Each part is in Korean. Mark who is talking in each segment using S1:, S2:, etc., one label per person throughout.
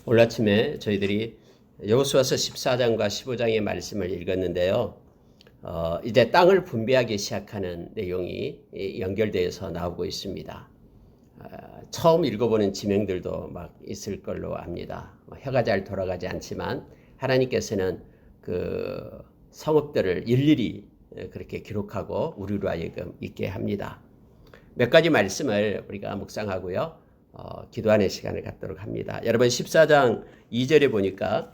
S1: 오늘 아침에 저희들이 여호수아서 14장과 15장의 말씀을 읽었는데요. 이제 땅을 분배하기 시작하는 내용이 연결되어서 나오고 있습니다. 처음 읽어보는 지명들도 막 있을 걸로 압니다. 혀가 잘 돌아가지 않지만 하나님께서는 그 성읍들을 일일이 그렇게 기록하고 우리로 하여금 있게 합니다. 몇 가지 말씀을 우리가 묵상하고요. 기도하는 시간을 갖도록 합니다. 여러분 14장 2절에 보니까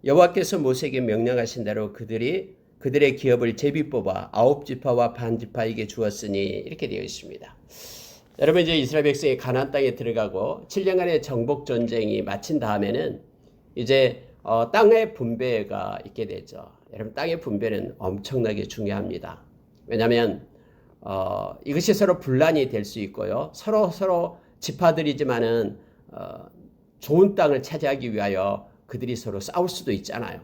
S1: 여호와께서 모세에게 명령하신 대로 그들의 기업을 제비 뽑아 9지파와 반지파에게 주었으니 이렇게 되어 있습니다. 여러분 이제 이스라엘 백성이 가나안 땅에 들어가고 7년간의 정복 전쟁이 마친 다음에는 이제 땅의 분배가 있게 되죠. 여러분 땅의 분배는 엄청나게 중요합니다. 왜냐하면 이것이 서로 분란이 될 수 있고요. 서로 지파들이지만은 좋은 땅을 차지하기 위하여 그들이 서로 싸울 수도 있잖아요.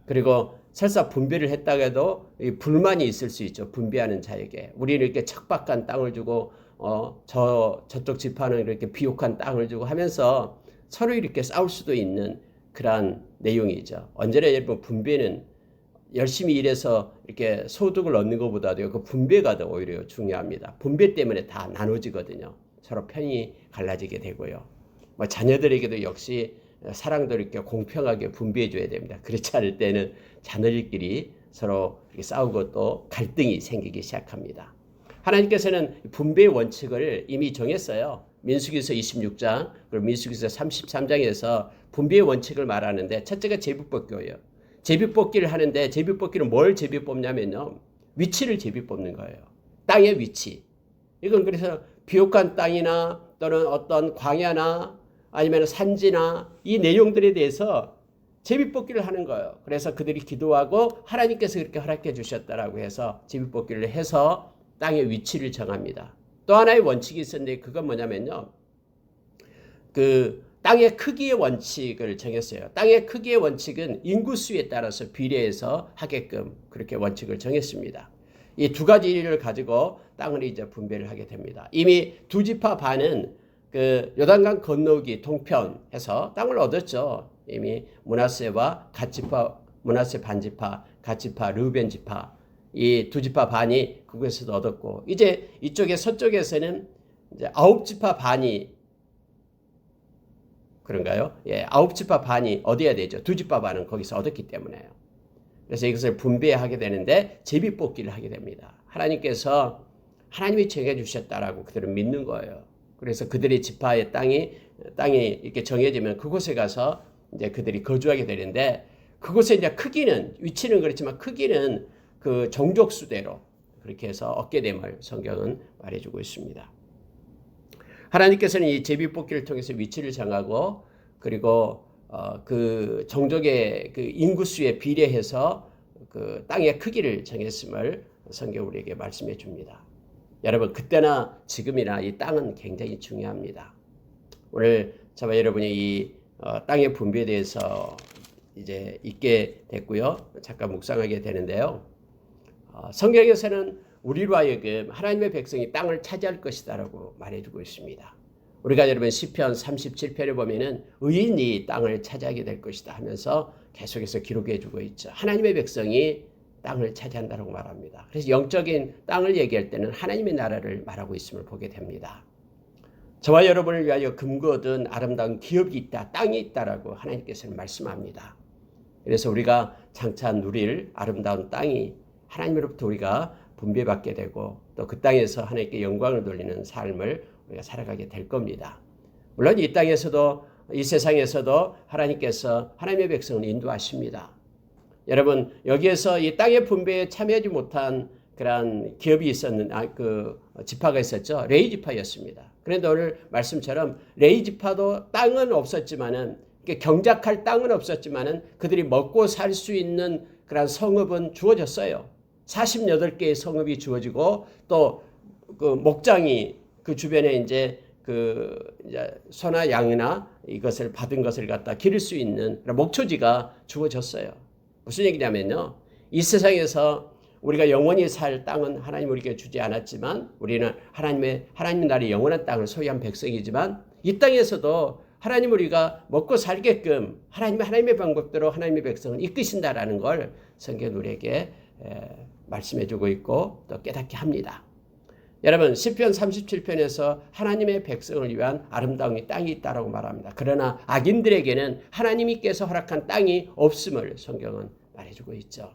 S1: 그리고 설사 분배를 했다고 해도 불만이 있을 수 있죠. 분배하는 자에게. 우리는 이렇게 척박한 땅을 주고 저쪽 지파는 이렇게 비옥한 땅을 주고 하면서 서로 이렇게 싸울 수도 있는 그러한 내용이죠. 언제나 여러분 분배는 열심히 일해서 이렇게 소득을 얻는 것보다도 그 분배가 더 오히려 중요합니다. 분배 때문에 다 나눠지거든요. 서로 편이 갈라지게 되고요. 자녀들에게도 역시 사랑도 이렇게 공평하게 분배해 줘야 됩니다. 그렇지 않을 때는 자녀들끼리 서로 이렇게 싸우고 또 갈등이 생기기 시작합니다. 하나님께서는 분배의 원칙을 이미 정했어요. 민수기서 26장 그리고 민수기서 33장에서 분배의 원칙을 말하는데 첫째가 제비뽑기예요. 제비뽑기를 하는데 제비뽑기는 뭘 제비뽑냐면요. 위치를 제비뽑는 거예요. 땅의 위치. 이건 그래서 비옥한 땅이나 또는 어떤 광야나 아니면 산지나 이 내용들에 대해서 제비뽑기를 하는 거예요. 그래서 그들이 기도하고 하나님께서 그렇게 허락해 주셨다라고 해서 제비뽑기를 해서 땅의 위치를 정합니다. 또 하나의 원칙이 있었는데 그건 뭐냐면요. 그 땅의 크기의 원칙을 정했어요. 땅의 크기의 원칙은 인구수에 따라서 비례해서 하게끔 그렇게 원칙을 정했습니다. 이 두 가지를 가지고 땅을 이제 분배를 하게 됩니다. 이미 두 지파 반은 그 요단강 건너기 동편에서 땅을 얻었죠. 이미 므낫세와 갓지파, 므낫세 반지파, 갓지파, 르우벤 지파 이 두 지파 반이 그곳에서 얻었고 이제 이쪽에 서쪽에서는 이제 9지파 반이 그런가요? 예, 9지파 반이 얻어야 되죠. 두 지파 반은 거기서 얻었기 때문에요. 그래서 이것을 분배하게 되는데 제비뽑기를 하게 됩니다. 하나님께서 하나님이 정해주셨다라고 그들은 믿는 거예요. 그래서 그들의 지파의 땅이 이렇게 정해지면 그곳에 가서 이제 그들이 거주하게 되는데 그곳에 이제 크기는 위치는 그렇지만 크기는 그 종족수대로 그렇게 해서 얻게 됨을 성경은 말해주고 있습니다. 하나님께서는 이 제비뽑기를 통해서 위치를 정하고 그리고 그 종족의 그 인구수에 비례해서 그 땅의 크기를 정했음을 성경 우리에게 말씀해 줍니다. 여러분 그때나 지금이나 이 땅은 굉장히 중요합니다. 오늘 저와 여러분이 이 땅의 분배에 대해서 이제 읽게 됐고요. 잠깐 묵상하게 되는데요. 성경에서는 우리로 하여금 하나님의 백성이 땅을 차지할 것이다라고 말해주고 있습니다. 우리가 여러분 시편 37편에 보면은 의인이 땅을 차지하게 될 것이다 하면서 계속해서 기록해주고 있죠. 하나님의 백성이 땅을 차지한다고 말합니다. 그래서 영적인 땅을 얘기할 때는 하나님의 나라를 말하고 있음을 보게 됩니다. 저와 여러분을 위하여 금고 얻은 아름다운 기업이 있다, 땅이 있다라고 하나님께서는 말씀합니다. 그래서 우리가 장차 누릴 아름다운 땅이 하나님으로부터 우리가 분배받게 되고 또 그 땅에서 하나님께 영광을 돌리는 삶을 우리가 살아가게 될 겁니다. 물론 이 땅에서도 이 세상에서도 하나님께서 하나님의 백성을 인도하십니다. 여러분 여기에서 이 땅의 분배에 참여하지 못한 그러한 기업이 그 지파가 있었죠. 레위 지파였습니다. 그런데 오늘 말씀처럼 레위 지파도 땅은 없었지만은 경작할 땅은 없었지만은 그들이 먹고 살 수 있는 그러한 성읍은 주어졌어요. 48개의 성읍이 주어지고 또 그 목장이 그 주변에 이제 소나 양이나 이것을 받은 것을 갖다 기를 수 있는 목초지가 주어졌어요. 무슨 얘기냐면요. 이 세상에서 우리가 영원히 살 땅은 하나님 우리에게 주지 않았지만 우리는 하나님 나라의 영원한 땅을 소유한 백성이지만 이 땅에서도 하나님 우리가 먹고 살게끔 하나님의 방법대로 하나님의 백성을 이끄신다라는 걸 성경 우리에게 말씀해주고 있고 또 깨닫게 합니다. 여러분 시편 37편에서 하나님의 백성을 위한 아름다운 땅이 있다고 말합니다. 그러나 악인들에게는 하나님께서 허락한 땅이 없음을 성경은 말해주고 있죠.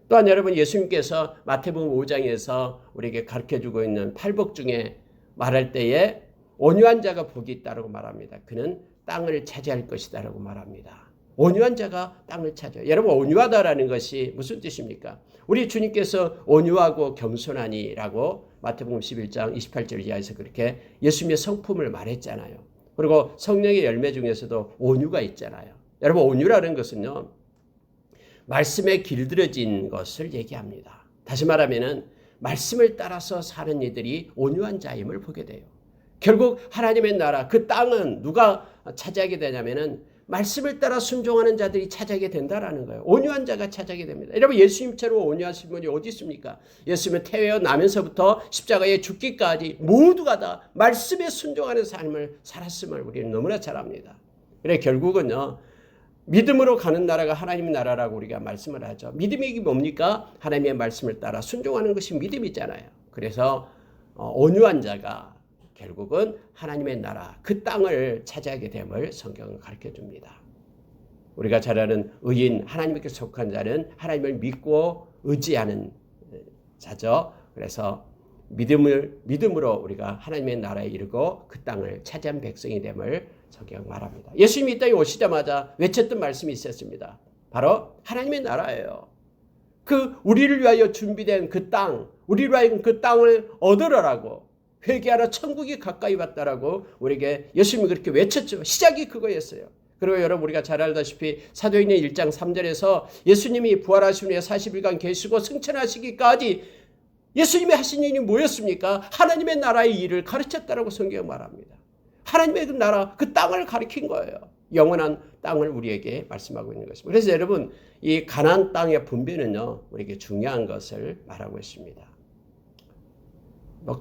S1: 또한 여러분 예수님께서 마태복음 5장에서 우리에게 가르쳐주고 있는 팔복 중에 말할 때에 온유한 자가 복이 있다고 말합니다. 그는 땅을 차지할 것이다라고 말합니다. 온유한 자가 땅을 차지해요. 여러분 온유하다라는 것이 무슨 뜻입니까? 우리 주님께서 온유하고 겸손하니라고 마태복음 11장 28절 이하에서 그렇게 예수님의 성품을 말했잖아요. 그리고 성령의 열매 중에서도 온유가 있잖아요. 여러분 온유라는 것은요. 말씀에 길들여진 것을 얘기합니다. 다시 말하면은 말씀을 따라서 사는 이들이 온유한 자임을 보게 돼요. 결국 하나님의 나라 그 땅은 누가 차지하게 되냐면은 말씀을 따라 순종하는 자들이 차지하게 된다라는 거예요. 온유한 자가 차지하게 됩니다. 여러분 예수님처럼 온유하신 분이 어디 있습니까? 예수님은 태어나면서부터 십자가에 죽기까지 모두가 다 말씀에 순종하는 삶을 살았음을 우리는 너무나 잘 압니다. 그래 결국은요. 믿음으로 가는 나라가 하나님의 나라라고 우리가 말씀을 하죠. 믿음이 뭡니까? 하나님의 말씀을 따라 순종하는 것이 믿음이잖아요. 그래서 온유한 자가 결국은 하나님의 나라 그 땅을 차지하게 됨을 성경은 가르쳐줍니다. 우리가 잘 아는 의인 하나님께 속한 자는 하나님을 믿고 의지하는 자죠. 그래서 믿음으로 우리가 하나님의 나라에 이르고 그 땅을 차지한 백성이 됨을 성경 말합니다. 예수님이 이 땅에 오시자마자 외쳤던 말씀이 있었습니다. 바로 하나님의 나라예요. 그 우리를 위하여 준비된 그 땅, 우리를 위하여 그 땅을 얻으라고 회개하라 천국이 가까이 왔다라고 우리에게 예수님이 그렇게 외쳤죠. 시작이 그거였어요. 그리고 여러분 우리가 잘 알다시피 사도행전 1장 3절에서 예수님이 부활하신 후에 40일간 계시고 승천하시기까지 예수님이 하신 일이 뭐였습니까? 하나님의 나라의 일을 가르쳤다라고 성경 말합니다. 하나님의 그 나라, 그 땅을 가리킨 거예요. 영원한 땅을 우리에게 말씀하고 있는 것입니다. 그래서 여러분 이 가나안 땅의 분배는요 우리에게 중요한 것을 말하고 있습니다.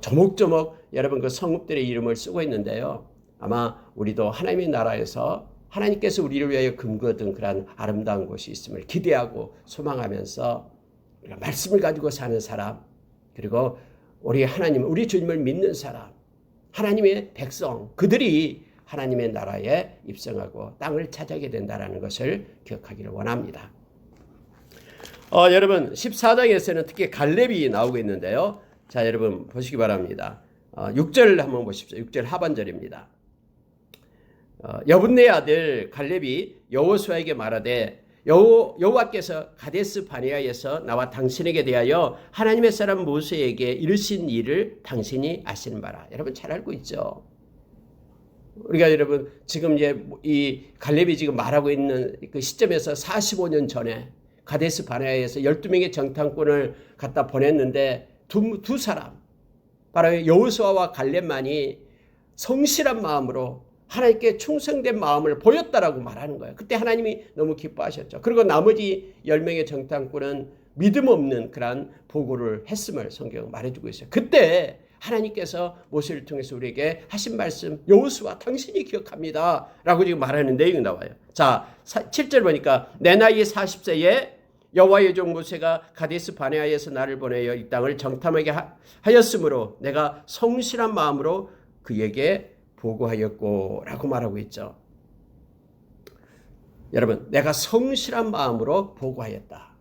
S1: 조목조목 여러분 그 성읍들의 이름을 쓰고 있는데요. 아마 우리도 하나님의 나라에서 하나님께서 우리를 위하여 금거둔 그런 아름다운 곳이 있음을 기대하고 소망하면서 우리가 말씀을 가지고 사는 사람 그리고 우리 하나님, 우리 주님을 믿는 사람 하나님의 백성 그들이 하나님의 나라에 입성하고 땅을 차지하게 된다는 것을 기억하기를 원합니다. 여러분 14장에서는 특히 갈렙이 나오고 있는데요. 자 여러분 보시기 바랍니다. 6절 한번 보십시오. 6절 하반절입니다. 여분네 아들 갈렙이 여호수아에게 말하되 여호와께서 가데스 바네아에서 나와 당신에게 대하여 하나님의 사람 모세에게 이르신 일을 당신이 아시는 바라. 여러분 잘 알고 있죠. 우리가 여러분 지금 이제 이 갈렙이 지금 말하고 있는 그 시점에서 45년 전에 가데스 바네아에서 12명의 정탐꾼을 갖다 보냈는데 두 사람 바로 여호수아와 갈렙만이 성실한 마음으로 하나님께 충성된 마음을 보였다라고 말하는 거예요. 그때 하나님이 너무 기뻐하셨죠. 그리고 나머지 10명의 정탐꾼은 믿음 없는 그런 보고를 했음을 성경은 말해주고 있어요. 그때 하나님께서 모세를 통해서 우리에게 하신 말씀 여호수아 당신이 기억합니다 라고 지금 말하는 내용이 나와요. 자 7절 보니까 내 나이 40세에 여호와의 종 모세가 가데스 바네아에서 나를 보내어 이 땅을 정탐하게 하였으므로 내가 성실한 마음으로 그에게 보고하였고 라고 말하고 있죠. 여러분 내가 성실한 마음으로 보고하였다.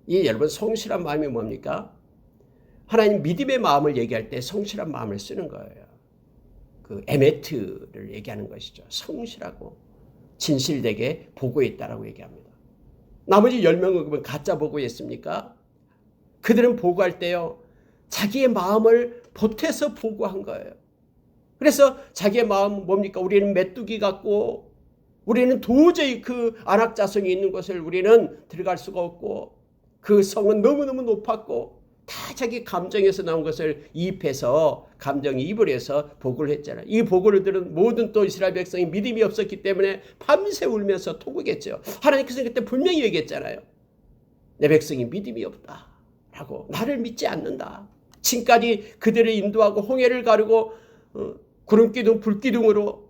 S1: 이 여러분 성실한 마음이 뭡니까? 하나님 믿음의 마음을 얘기할 때 성실한 마음을 쓰는 거예요. 그 에메트를 얘기하는 것이죠. 성실하고 진실되게 보고했다라고 얘기합니다. 나머지 10명은 그러면 가짜 보고했습니까? 그들은 보고할 때요. 자기의 마음을 보태서 보고한 거예요. 그래서 자기의 마음 뭡니까? 우리는 메뚜기 같고 우리는 도저히 그 안악자성이 있는 곳을 우리는 들어갈 수가 없고 그 성은 너무너무 높았고 다 자기 감정에서 나온 것을 이입해서 감정이입을 해서 보고를 했잖아요. 이 보고를 들은 모든 또 이스라엘 백성이 믿음이 없었기 때문에 밤새 울면서 토구겠죠. 하나님께서 그때 분명히 얘기했잖아요. 내 백성이 믿음이 없다라고 나를 믿지 않는다. 지금까지 그들을 인도하고 홍해를 가르고 구름기둥 불기둥으로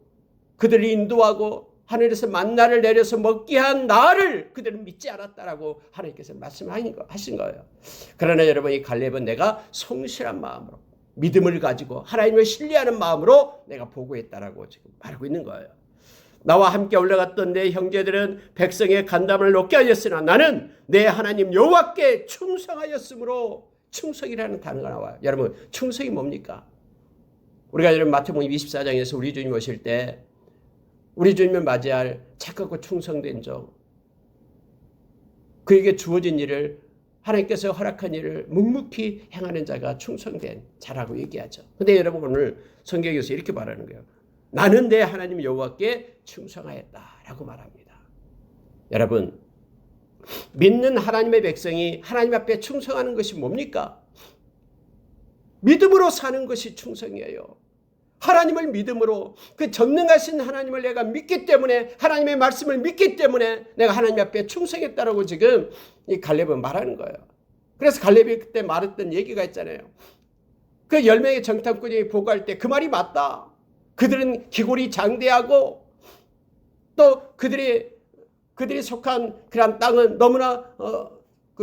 S1: 그들을 인도하고 하늘에서 만나를 내려서 먹게 한 나를 그들은 믿지 않았다라고 하나님께서 말씀하신 거예요. 그러나 여러분, 이 갈렙은 내가 성실한 마음으로 믿음을 가지고 하나님을 신뢰하는 마음으로 내가 보고했다라고 지금 말하고 있는 거예요. 나와 함께 올라갔던 내 형제들은 백성의 간담을 높게 하였으나 나는 내 하나님 여호와께 충성하였으므로. 충성이라는 단어가 나와요. 여러분, 충성이 뭡니까? 우리가 여러분 마태복음 24장에서 우리 주님 오실 때 우리 주님을 맞이할 착하고 충성된 종, 그에게 주어진 일을, 하나님께서 허락한 일을 묵묵히 행하는 자가 충성된 자라고 얘기하죠. 근데 여러분, 오늘 성경에서 이렇게 말하는 거예요. 나는 내 하나님 여호와께 충성하였다라고 말합니다. 여러분, 믿는 하나님의 백성이 하나님 앞에 충성하는 것이 뭡니까? 믿음으로 사는 것이 충성이에요. 하나님을 믿음으로, 그 전능하신 하나님을 내가 믿기 때문에, 하나님의 말씀을 믿기 때문에 내가 하나님 앞에 충성했다라고 지금 이 갈렙은 말하는 거예요. 그래서 갈렙이 그때 말했던 얘기가 있잖아요. 그 10명의 정탐꾼이 보고할 때 그 말이 맞다. 그들은 기골이 장대하고 또 그들이 속한 그런 땅은 너무나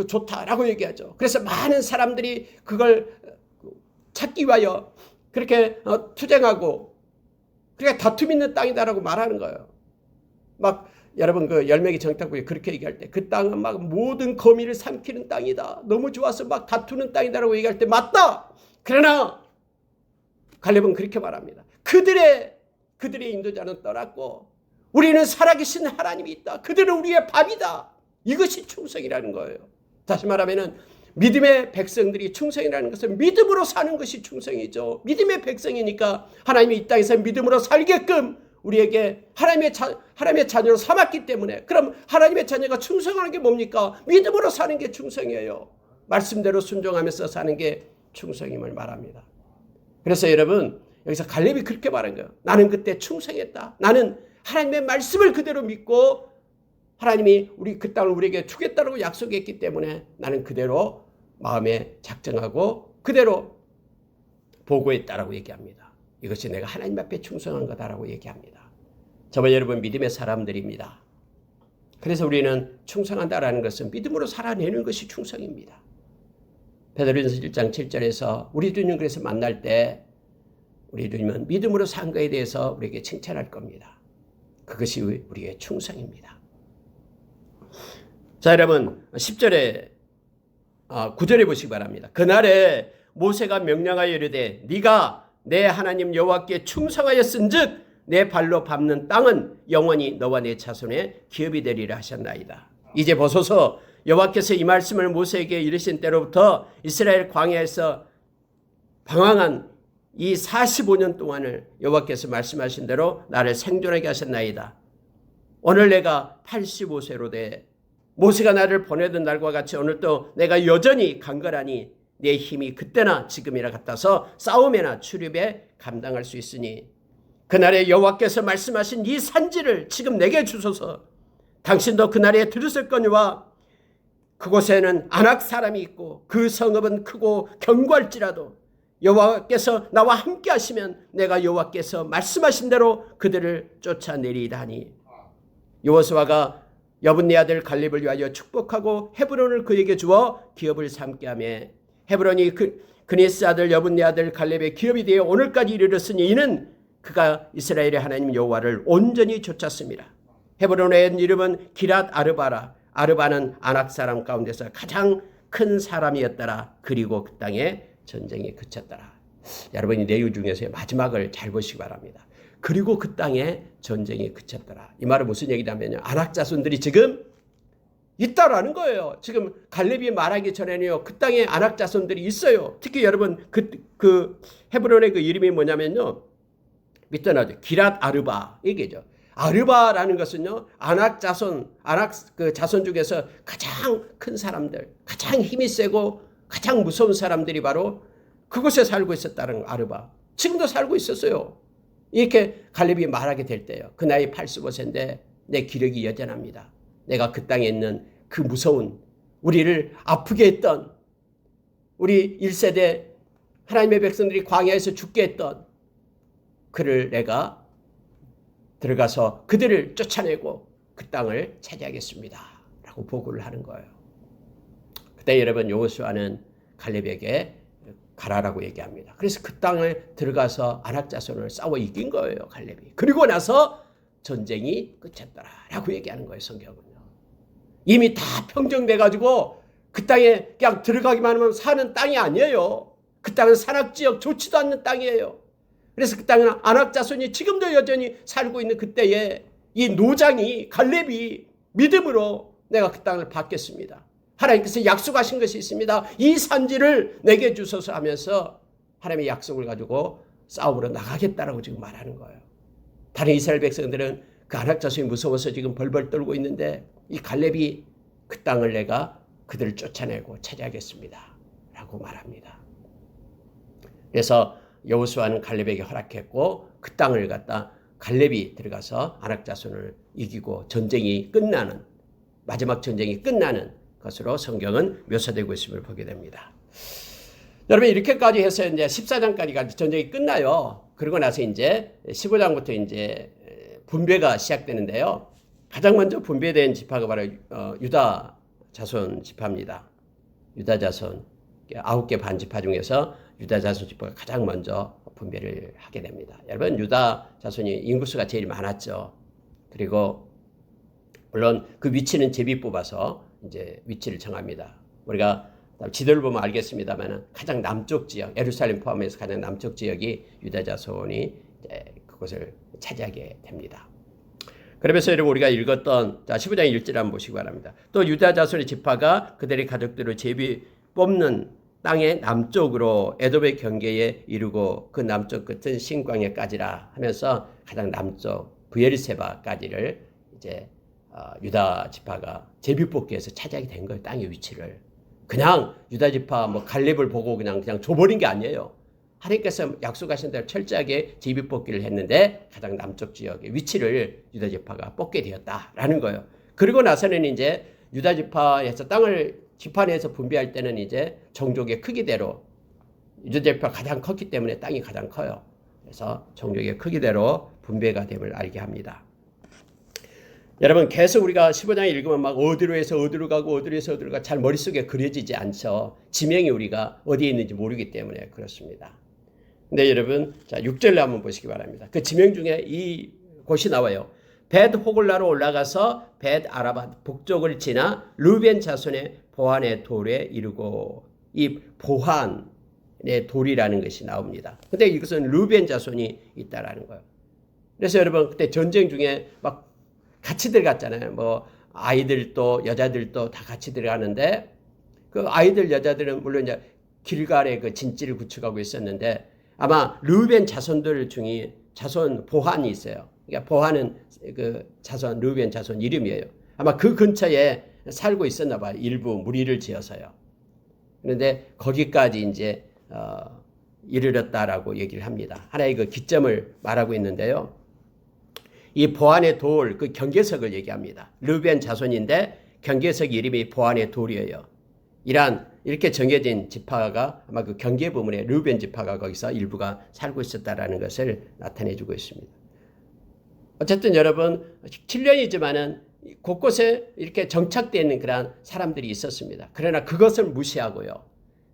S1: 좋다라고 얘기하죠. 그래서 많은 사람들이 그걸 찾기 위하여 그렇게 투쟁하고, 그러니까 다툼 있는 땅이다라고 말하는 거예요. 막 여러분, 그 10명의 정탐꾼이 그렇게 얘기할 때 그 땅은 막 모든 거미를 삼키는 땅이다, 너무 좋아서 막 다투는 땅이다라고 얘기할 때 맞다. 그러나 갈렙은 그렇게 말합니다. 그들의 인도자는 떠났고 우리는 살아계신 하나님이 있다. 그들은 우리의 밥이다. 이것이 충성이라는 거예요. 다시 말하면은 믿음의 백성들이 충성이라는 것은 믿음으로 사는 것이 충성이죠. 믿음의 백성이니까 하나님이 이 땅에서 믿음으로 살게끔 우리에게 하나님의 자녀로 삼았기 때문에, 그럼 하나님의 자녀가 충성하는 게 뭡니까? 믿음으로 사는 게 충성이에요. 말씀대로 순종하면서 사는 게 충성임을 말합니다. 그래서 여러분, 여기서 갈렙이 그렇게 말한 거예요. 나는 그때 충성했다. 나는 하나님의 말씀을 그대로 믿고 하나님이 그 땅을 우리에게 주겠다고 약속했기 때문에 나는 그대로 마음에 작정하고 그대로 보고했다라고 얘기합니다. 이것이 내가 하나님 앞에 충성한 거다라고 얘기합니다. 저와 여러분, 믿음의 사람들입니다. 그래서 우리는 충성한다라는 것은 믿음으로 살아내는 것이 충성입니다. 베드로전서 1장 7절에서 우리 주님 그래서 만날 때 우리 주님은 믿음으로 산 거에 대해서 우리에게 칭찬할 겁니다. 그것이 우리의 충성입니다. 자, 여러분 10절에 9절에 보시기 바랍니다. 그날에 모세가 명령하여 이르되 네가 내 하나님 여호와께 충성하였은즉 내 발로 밟는 땅은 영원히 너와 내 자손의 기업이 되리라 하셨나이다. 이제 보소서, 여호와께서 이 말씀을 모세에게 이르신 때로부터 이스라엘 광야에서 방황한 이 45년 동안을 여호와께서 말씀하신 대로 나를 생존하게 하셨나이다. 오늘 내가 85세로 돼 모세가 나를 보내던 날과 같이 오늘도 내가 여전히 강건하니 내 힘이 그때나 지금이나 같아서 싸움에나 출입에 감당할 수 있으니 그날에 여호와께서 말씀하신 이 산지를 지금 내게 주소서. 당신도 그날에 들으셨거니와 그곳에는 아낙 사람이 있고 그 성읍은 크고 견고할지라도 여호와께서 나와 함께 하시면 내가 여호와께서 말씀하신 대로 그들을 쫓아내리이다 하니 여호수아가 여분네 아들 갈렙을 위하여 축복하고 헤브론을 그에게 주어 기업을 삼게 하며 헤브론이 그니스 아들 여분네 아들 갈렙의 기업이 되어 오늘까지 이르렀으니 이는 그가 이스라엘의 하나님 여호와를 온전히 쫓았습니다. 헤브론의 이름은 기랏 아르바라. 아르바는 아낙 사람 가운데서 가장 큰 사람이었더라. 그리고 그 땅에 전쟁이 그쳤더라. 여러분이 내용 중에서 마지막을 잘 보시기 바랍니다. 그리고 그 땅에 전쟁이 그쳤더라. 이 말은 무슨 얘기냐면요, 아낙 자손들이 지금 있다라는 거예요. 지금 갈렙이 말하기 전에는요, 그 땅에 아낙 자손들이 있어요. 특히 여러분 그 헤브론의 그 이름이 뭐냐면요, 밑에 나오죠. 기랏 아르바 얘기죠. 아르바라는 것은요, 아낙 자손 그 자손 중에서 가장 큰 사람들, 가장 힘이 세고 가장 무서운 사람들이 바로 그곳에 살고 있었다는 아르바. 지금도 살고 있었어요. 이렇게 갈렙이 말하게 될 때요. 그 나이 85세인데 내 기력이 여전합니다. 내가 그 땅에 있는 그 무서운, 우리를 아프게 했던, 우리 1세대 하나님의 백성들이 광야에서 죽게 했던 그를 내가 들어가서 그들을 쫓아내고 그 땅을 차지하겠습니다 라고 보고를 하는 거예요. 그때 여러분 여호수아는 갈렙에게 가라라고 얘기합니다. 그래서 그 땅을 들어가서 아낙 자손을 싸워 이긴 거예요, 갈렙이. 그리고 나서 전쟁이 끝났더라라고 얘기하는 거예요, 성경은요. 이미 다 평정돼 가지고 그 땅에 그냥 들어가기만 하면 사는 땅이 아니에요. 그 땅은 산악지역 좋지도 않는 땅이에요. 그래서 그 땅은 아낙 자손이 지금도 여전히 살고 있는 그때에 이 노장이 갈렙이 믿음으로 내가 그 땅을 받겠습니다. 하나님께서 약속하신 것이 있습니다. 이 산지를 내게 주소서 하면서 하나님의 약속을 가지고 싸움으로 나가겠다라고 지금 말하는 거예요. 다른 이스라엘 백성들은 그 아낙 자손이 무서워서 지금 벌벌 떨고 있는데 이 갈렙이 그 땅을 내가 그들을 쫓아내고 차지하겠습니다 라고 말합니다. 그래서 여호수아는 갈렙에게 허락했고 그 땅을 갖다 갈렙이 들어가서 아낙 자손을 이기고 전쟁이 끝나는, 마지막 전쟁이 끝나는 것으로 성경은 묘사되고 있음을 보게 됩니다. 여러분 이렇게까지 해서 이제 14장까지 전쟁이 끝나요. 그러고 나서 이제 15장부터 이제 분배가 시작되는데요. 가장 먼저 분배된 지파가 바로 유다 자손 지파입니다. 유다 자손 9개 반지파 중에서 유다 자손 지파가 가장 먼저 분배를 하게 됩니다. 여러분 유다 자손이 인구수가 제일 많았죠. 그리고 물론 그 위치는 제비 뽑아서 이제 위치를 정합니다. 우리가 지도를 보면 알겠습니다만 가장 남쪽 지역, 예루살렘 포함해서 가장 남쪽 지역이 유다 자손이 그곳을 차지하게 됩니다. 그러면서 여러분 우리가 읽었던 15장 1절 한번 보시기 바랍니다. 또 유다 자손의 지파가 그들의 가족들을 제비 뽑는 땅의 남쪽으로 에돔의 경계에 이르고 그 남쪽 끝은 신광야까지라 하면서 가장 남쪽 브엘세바까지를 이제 유다 지파가 제비뽑기에서 차지하게 된 거예요. 땅의 위치를. 그냥 유다 지파 뭐 갈렙을 보고 그냥 줘버린 게 아니에요. 하나님께서 약속하신 대로 철저하게 제비뽑기를 했는데 가장 남쪽 지역의 위치를 유다 지파가 뽑게 되었다라는 거예요. 그리고 나서는 이제 유다 지파에서 땅을 지파 내에서 분배할 때는 이제 종족의 크기대로 유다 지파가 가장 컸기 때문에 땅이 가장 커요. 그래서 종족의 크기대로 분배가 됨을 알게 합니다. 여러분 계속 우리가 15장 읽으면 막 어디로 해서 어디로 가고 어디로 해서 어디로 가 잘 머릿속에 그려지지 않죠. 지명이 우리가 어디에 있는지 모르기 때문에 그렇습니다. 근데 여러분 자 6절로 한번 보시기 바랍니다. 그 지명 중에 이 곳이 나와요. 벳 호글라로 올라가서 벳 아라바 북쪽을 지나 르벤 자손의 보한의 돌에 이르고 이 보한의 돌이라는 것이 나옵니다. 근데 이것은 르벤 자손이 있다라는 거예요. 그래서 여러분 그때 전쟁 중에 막 같이 들어갔잖아요. 뭐 아이들도 여자들도 다 같이 들어가는데 그 아이들 여자들은 물론 이제 길갈에 그 진지를 구축하고 있었는데 아마 르벤 자손들 중에 자손 보한이 있어요. 그러니까 보한은 그 자손 르벤 자손 이름이에요. 아마 그 근처에 살고 있었나 봐요. 일부 무리를 지어서요. 그런데 거기까지 이제 이르렀다라고 얘기를 합니다. 하나의 그 기점을 말하고 있는데요. 이 보안의 돌, 그 경계석을 얘기합니다. 르벤 자손인데 경계석 이름이 보안의 돌이에요. 이렇게 정해진 지파가 아마 그 경계 부문에 르벤 지파가 거기서 일부가 살고 있었다라는 것을 나타내주고 있습니다. 어쨌든 여러분 7년이지만은 곳곳에 이렇게 정착되어 있는 그런 사람들이 있었습니다. 그러나 그것을 무시하고요.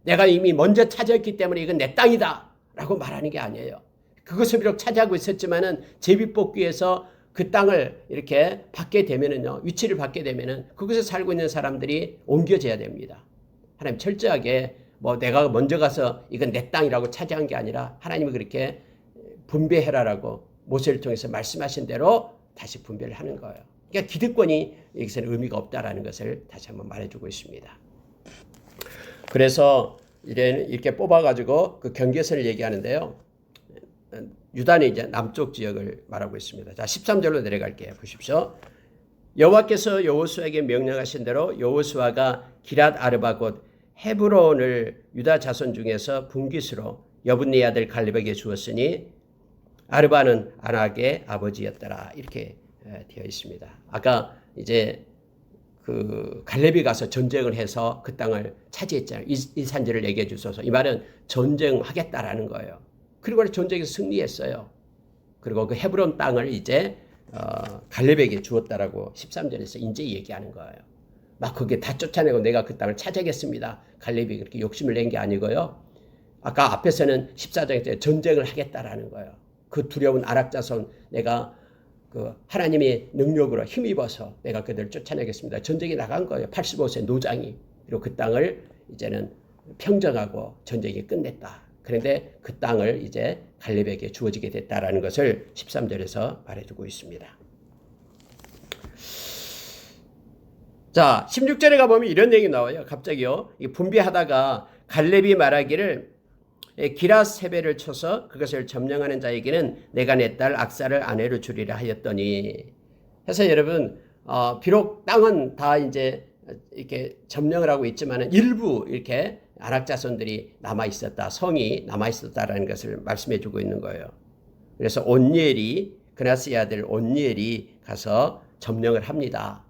S1: 내가 이미 먼저 차지했기 때문에 이건 내 땅이다 라고 말하는 게 아니에요. 그것을 비록 차지하고 있었지만은 제비뽑기에서 그 땅을 이렇게 받게 되면은요, 위치를 받게 되면은 그곳에 살고 있는 사람들이 옮겨져야 됩니다. 하나님 철저하게 뭐 내가 먼저 가서 이건 내 땅이라고 차지한 게 아니라 하나님이 그렇게 분배해라라고 모세를 통해서 말씀하신 대로 다시 분배를 하는 거예요. 그러니까 기득권이 여기서는 의미가 없다라는 것을 다시 한번 말해주고 있습니다. 그래서 이렇게 뽑아가지고 그 경계선을 얘기하는데요. 유다는 이제 남쪽 지역을 말하고 있습니다. 자, 13절로 내려갈게요. 보십시오. 여호와께서 여호수아에게 명령하신 대로 여호수아가 기랏 아르바 곧 헤브론을 유다 자손 중에서 분깃으로 여분네 아들 갈렙에게 주었으니 아르바는 아낙의 아버지였더라. 이렇게 되어 있습니다. 아까 이제 그 갈렙이 가서 전쟁을 해서 그 땅을 차지했잖아요. 이 산지를 얘기해 주소서. 이 말은 전쟁하겠다라는 거예요. 그리고 전쟁에서 승리했어요. 그리고 그 헤브론 땅을 이제 갈렙에게 주었다라고 13절에서 이제 얘기하는 거예요. 막 그게 다 쫓아내고 내가 그 땅을 차지하겠습니다. 갈렙이 그렇게 욕심을 낸 게 아니고요. 아까 앞에서는 14장 때 전쟁을 하겠다라는 거예요. 그 두려운 아락 자손 내가 그 하나님의 능력으로 힘입어서 내가 그들을 쫓아내겠습니다. 전쟁이 나간 거예요. 85세 노장이. 그리고 그 땅을 이제는 평정하고 전쟁이 끝냈다. 그런데 그 땅을 이제 갈렙에게 주어지게 됐다라는 것을 13절에서 말해주고 있습니다. 자, 16절에 가보면 이런 얘기 나와요. 갑자기요. 분비하다가 갈렙이 말하기를 기라세벨을 쳐서 그것을 점령하는 자에게는 내가 내 딸 악사를 아내로 주리라 하였더니 해서 여러분 비록 땅은 다 이제 이렇게 점령을 하고 있지만 일부 이렇게 아락 자손들이 남아 있었다, 성이 남아 있었다라는 것을 말씀해 주고 있는 거예요. 그래서 온니엘이 그나스의 아들 온니엘이 가서 점령을 합니다.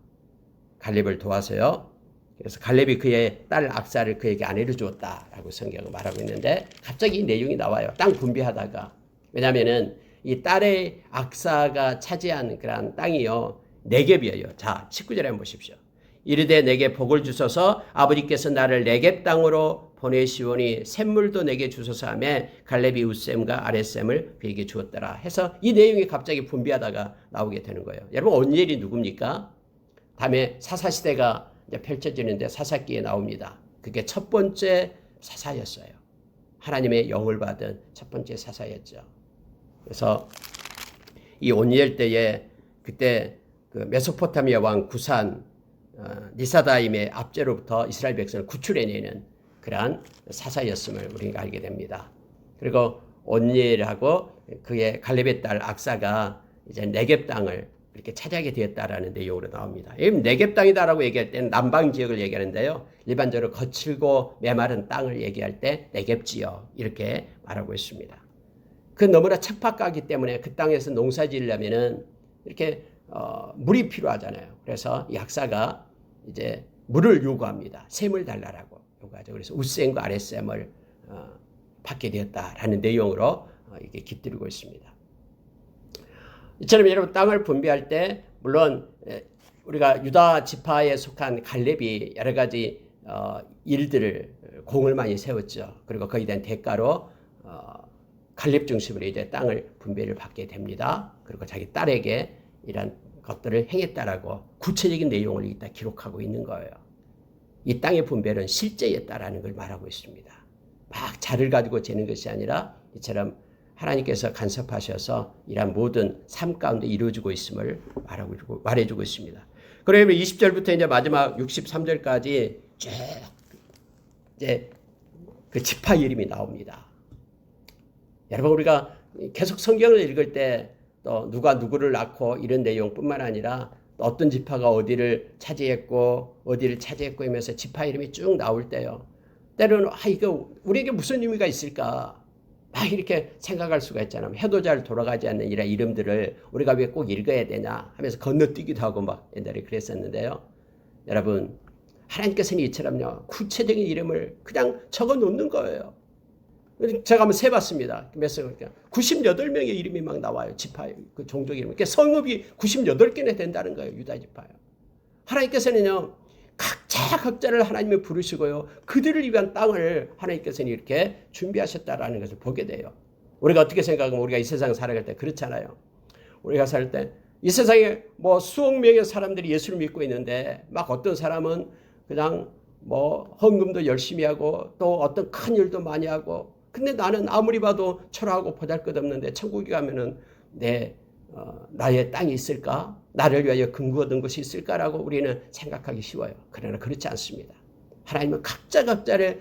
S1: 갈렙을 도와서요. 그래서 갈렙이 그의 딸 악사를 그에게 아내로 주었다라고 성경은 말하고 있는데 갑자기 이 내용이 나와요. 땅 분비하다가. 왜냐하면은 이 딸의 악사가 차지한 그런 땅이요. 네겝이에요. 자, 19절에 한번 보십시오. 이르되 내게 복을 주소서 아버지께서 나를 네겝 땅으로 보내시오니 샘물도 내게 주소서 하며 갈렙이 웃샘과 아랫샘을 그에게 주었더라 해서 이 내용이 갑자기 분비하다가 나오게 되는 거예요. 여러분 온니엘이 누굽니까? 다음에 사사시대가 이제 펼쳐지는데 사사기에 나옵니다. 그게 첫 번째 사사였어요. 하나님의 영을 받은 첫 번째 사사였죠. 그래서 이 온니엘 때에 그때 그 메소포타미아 왕 구산 니사다임의 압제로부터 이스라엘 백성을 구출해내는 그러한 사사였음을 우리가 알게 됩니다. 그리고 온니엘하고 그의 갈렙의 딸 악사가 이제 네겝 땅을 이렇게 차지하게 되었다라는 내용으로 나옵니다. 네겝 땅이다라고 얘기할 때는 남방 지역을 얘기하는데요. 일반적으로 거칠고 메마른 땅을 얘기할 때 네겝 지역 이렇게 말하고 있습니다. 그 너무나 척박하기 때문에 그 땅에서 농사 지으려면은 이렇게 물이 필요하잖아요. 그래서 이 악사가 이제 물을 요구합니다. 샘을 달라라고 요구하죠. 그래서 웃샘과 아랫샘을 받게 되었다라는 내용으로 이게 깃들이고 있습니다. 이처럼 여러분 땅을 분배할 때 물론 우리가 유다 지파에 속한 갈렙이 여러 가지 일들을 공을 많이 세웠죠. 그리고 거기에 대한 대가로 갈렙 중심으로 이제 땅을 분배를 받게 됩니다. 그리고 자기 딸에게 이런 것들을 행했다라고 구체적인 내용을 여기다 기록하고 있는 거예요. 이 땅의 분배는 실제였다라는 걸 말하고 있습니다. 막 자를 가지고 재는 것이 아니라 이처럼 하나님께서 간섭하셔서 이러한 모든 삶 가운데 이루어지고 있음을 말해주고 있습니다. 그러면 20절부터 이제 마지막 63절까지 쭉 이제 그 지파 이름이 나옵니다. 여러분 우리가 계속 성경을 읽을 때 또 누가 누구를 낳고 이런 내용뿐만 아니라 어떤 지파가 어디를 차지했고 하면서 지파 이름이 쭉 나올 때요. 때로는 이거 우리에게 무슨 의미가 있을까? 막 이렇게 생각할 수가 있잖아요. 해도 잘 돌아가지 않는 이런 이름들을 우리가 왜 꼭 읽어야 되냐 하면서 건너뛰기도 하고 막 옛날에 그랬었는데요. 여러분 하나님께서는 이처럼요. 구체적인 이름을 그냥 적어 놓는 거예요. 제가 한번 세봤습니다. 98명의 이름이 막 나와요. 지파, 그 종족 이름. 그러니까 성읍이 98개나 된다는 거예요. 유다 지파요. 하나님께서는요. 각자를 하나님이 부르시고요. 그들을 위한 땅을 하나님께서는 이렇게 준비하셨다라는 것을 보게 돼요. 우리가 어떻게 생각하면 우리가 이 세상 살아갈 때 그렇잖아요. 우리가 살 때 이 세상에 뭐 수억 명의 사람들이 예수를 믿고 있는데 막 어떤 사람은 그냥 뭐 헌금도 열심히 하고 또 어떤 큰 일도 많이 하고 근데 나는 아무리 봐도 초라하고 보잘것없는데 천국에 가면은 나의 땅이 있을까? 나를 위하여 근거 얻은 것이 있을까라고 우리는 생각하기 쉬워요. 그러나 그렇지 않습니다. 하나님은 각자를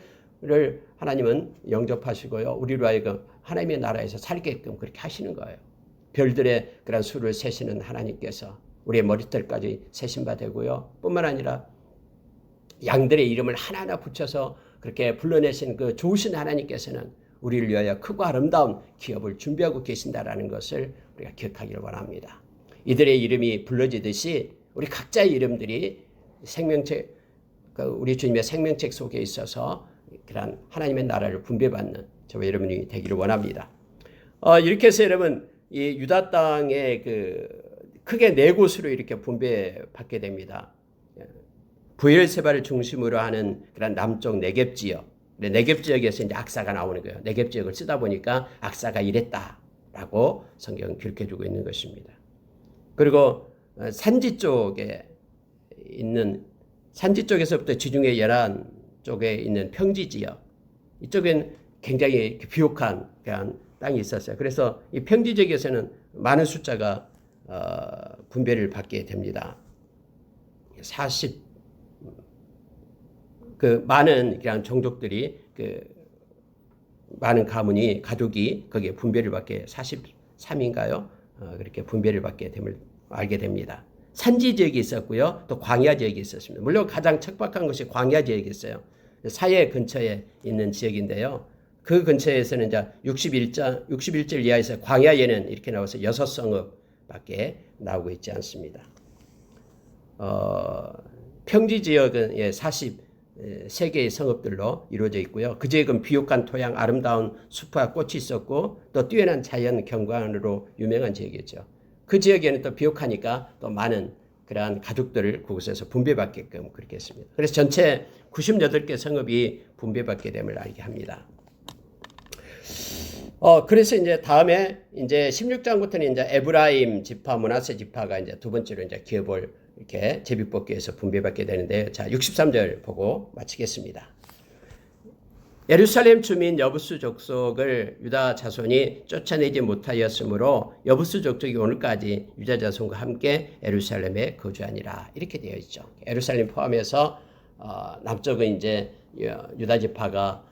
S1: 하나님은 영접하시고요. 우리로 하여금 하나님의 나라에서 살게끔 그렇게 하시는 거예요. 별들의 그런 수를 세시는 하나님께서 우리의 머리털까지 세신 바 되고요. 뿐만 아니라 양들의 이름을 하나하나 붙여서 그렇게 불러내신 그 좋으신 하나님께서는 우리를 위하여 크고 아름다운 기업을 준비하고 계신다라는 것을 우리가 기억하기를 원합니다. 이들의 이름이 불러지듯이 우리 각자의 이름들이 생명책, 우리 주님의 생명책 속에 있어서 그런 하나님의 나라를 분배받는 저와 여러분이 되기를 원합니다. 이렇게 해서 여러분 이 유다 땅의 크게 네 곳으로 이렇게 분배받게 됩니다. 부엘세바를 중심으로 하는 그런 남쪽 네겝 지역. 네겝 지역에서 이제 악사가 나오는 거예요. 네겝 지역을 쓰다 보니까 악사가 이랬다라고 성경은 기록해주고 있는 것입니다. 그리고 산지 쪽에 있는 산지 쪽에서부터 지중해 연안 쪽에 있는 평지 지역, 이쪽엔 굉장히 비옥한 그런 땅이 있었어요. 그래서 이 평지 지역에서는 많은 숫자가 분배를 받게 됩니다. 많은 그냥 종족들이 많은 가족이 거기에 분배를 받게 43인가요? 그렇게 분배를 받게 됨을 알게 됩니다. 산지 지역이 있었고요. 또 광야 지역이 있었습니다. 물론 가장 척박한 것이 광야 지역이었어요. 사해 근처에 있는 지역인데요. 그 근처에서는 이제 61절 이하에서 광야에는 이렇게 나와서 6성읍밖에 나오고 있지 않습니다. 평지 지역은 43개의 성읍들로 이루어져 있고요. 그 지역은 비옥한 토양, 아름다운 숲과 꽃이 있었고 또 뛰어난 자연 경관으로 유명한 지역이었죠. 그 지역에는 또 비옥하니까 또 많은 그러한 가족들을 그곳에서 분배받게끔 그렇게 했습니다. 그래서 전체 98개 성읍이 분배받게 됨을 알게 합니다. 그래서 이제 다음에 이제 16장부터는 이제 에브라임 지파, 므낫세 지파가 이제 두 번째로 이제 기업을 이렇게 제비뽑기에서 분배받게 되는데, 자, 63절 보고 마치겠습니다. 예루살렘 주민 여부스 족속을 유다 자손이 쫓아내지 못하였으므로 여부스 족속이 오늘까지 유다 자손과 함께 예루살렘에 거주하니라. 이렇게 되어 있죠. 예루살렘 포함해서 남쪽은 이제 유다 지파가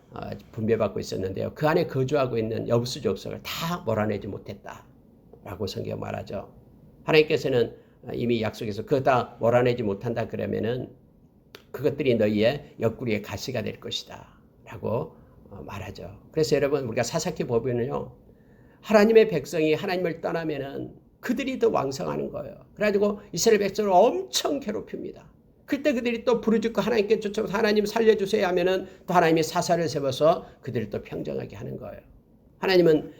S1: 분배받고 있었는데요. 그 안에 거주하고 있는 여부스 족속을 다 몰아내지 못했다라고 성경 말하죠. 하나님께서는 이미 약속해서 그거 다 몰아내지 못한다 그러면은 그것들이 너희의 옆구리에 가시가 될 것이다 라고 말하죠. 그래서 여러분, 우리가 사사기 보면은요, 하나님의 백성이 하나님을 떠나면은 그들이 더 왕성하는 거예요. 그래가지고 이스라엘 백성을 엄청 괴롭힙니다. 그때 그들이 또 부르짖고 하나님께 쫓아가서 하나님 살려주세요 하면은 또 하나님이 사사를 세워서 그들을 또 평정하게 하는 거예요. 하나님은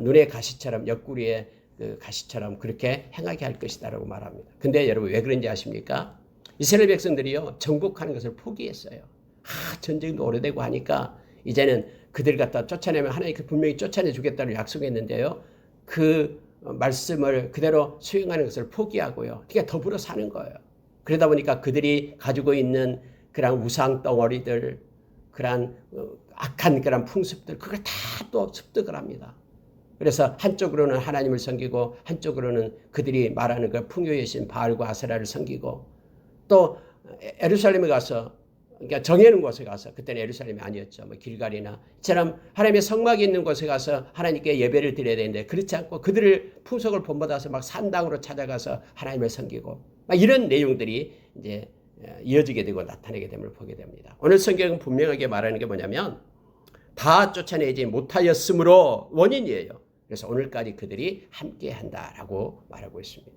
S1: 눈의 가시처럼, 옆구리에 그 가시처럼 그렇게 행하게 할 것이다라고 말합니다. 근데 여러분, 왜 그런지 아십니까? 이스라엘 백성들이요, 정복하는 것을 포기했어요. 전쟁도 오래되고 하니까 이제는 그들 갖다 쫓아내면 하나님께 분명히 쫓아내 주겠다고 약속했는데요, 그 말씀을 그대로 수행하는 것을 포기하고요, 그러니까 더불어 사는 거예요. 그러다 보니까 그들이 가지고 있는 그런 우상 덩어리들, 그런 악한 그런 풍습들, 그걸 다 또 습득을 합니다. 그래서 한쪽으로는 하나님을 섬기고 한쪽으로는 그들이 말하는 그 풍요의 신 바알과 아세라를 섬기고, 또 예루살렘에 가서, 그러니까 정해놓은 곳에 가서, 그때는 예루살렘이 아니었죠, 뭐 길갈이나 이처럼 하나님의 성막이 있는 곳에 가서 하나님께 예배를 드려야 되는데, 그렇지 않고 그들을 풍속을 본받아서 막 산당으로 찾아가서 하나님을 섬기고, 막 이런 내용들이 이제 이어지게 되고 나타나게 됨을 보게 됩니다. 오늘 성경은 분명하게 말하는 게 뭐냐면, 다 쫓아내지 못하였으므로 원인이에요. 그래서 오늘까지 그들이 함께한다라고 말하고 있습니다.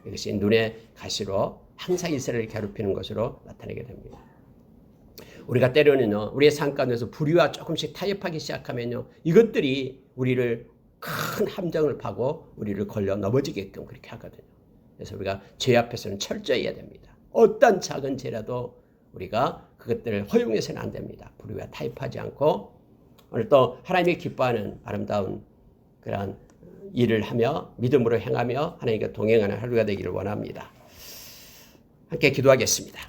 S1: 이것이 눈의 가시로 항상 이스라엘을 괴롭히는 것으로 나타나게 됩니다. 우리가 때로는요, 우리의 삶 가운데서 불의와 조금씩 타협하기 시작하면요, 이것들이 우리를 큰 함정을 파고 우리를 걸려 넘어지게끔 그렇게 하거든요. 그래서 우리가 죄 앞에서는 철저히 해야 됩니다. 어떤 작은 죄라도 우리가 그것들을 허용해서는 안 됩니다. 불의와 타협하지 않고 오늘 또 하나님이 기뻐하는 아름다운 그러한 일을 하며 믿음으로 행하며 하나님과 동행하는 하루가 되기를 원합니다. 함께 기도하겠습니다.